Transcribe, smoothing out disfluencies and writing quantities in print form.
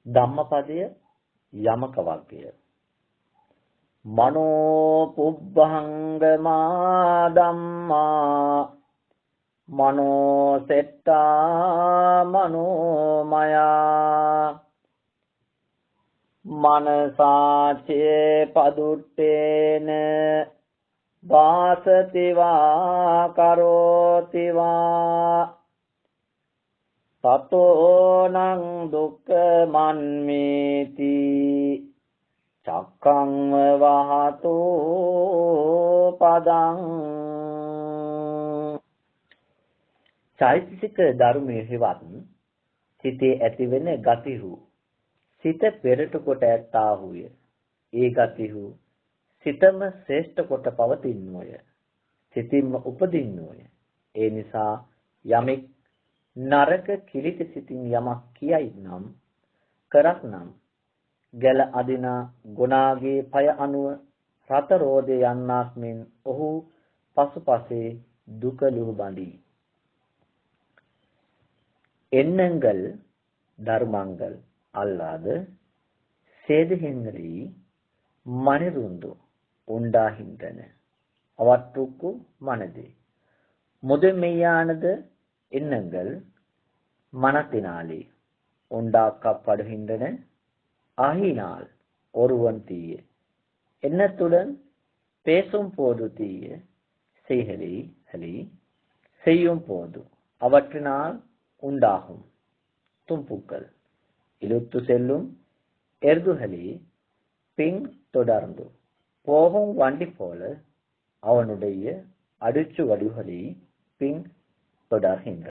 ධම්මපදය යමක වර්ගය. මනෝ පුබ්බංගමා ධම්මා මනෝ සෙට්ටා මනෝමයා මනසාචේ පදුට්ටේන වාසති වා කරෝති වා තතෝනං දුක්ඛ මන්මේති චක්ඛං වහතෝ පදං. චෛතසික ධර්මයේ හේවත් සිතේ ඇතිවෙන ගතිහු සිත පෙරට කොට ඇත්තාහුය. ඒ ගතිහු සිතම ශ්‍රේෂ්ඨ කොට පවතින්නෝය. සිතින්ම උපදින්නෝය. ඒ නිසා යමෙක් නරක කිලිට සිතින් යමක් කියයි නම් කරක් නම් ගැල අදිනා ගුණාගේ පය අනුව රත රෝදේ යන්නාක් මෙන් ඔහු පසුපසේ දුක ලුහු බඳී. එන්නංගල් ධර්මංගල් ಅಲ್ಲಾದ ಸೇದೆಹೆಂಗಲಿ ಮಣಿರುಂದು ಉಂಡಾಹಿಂದನ ಅವಟ್ಟುಕ್ಕು ಮನದೆ ಮುದಮೆಯ್ಯಾನದ ಎನ್ನಂಗಲ್ ಮನತಿನಾಲಿ ಉಂಡಾಕப்படுகின்றன ஆகினால் ஒருவன் தீய எண்ணத்துடன் பேசும் போது தீய செய்கலி செய்யும் போது அவற்றினால் உண்டாகும் தும்புக்கள் இழுத்து செல்லும் எருதுகளே பின் தொடர்ந்து போகும் வண்டி போல அவனுடைய அடிச்சுவடுகளை பின் தொடர்கின்றன.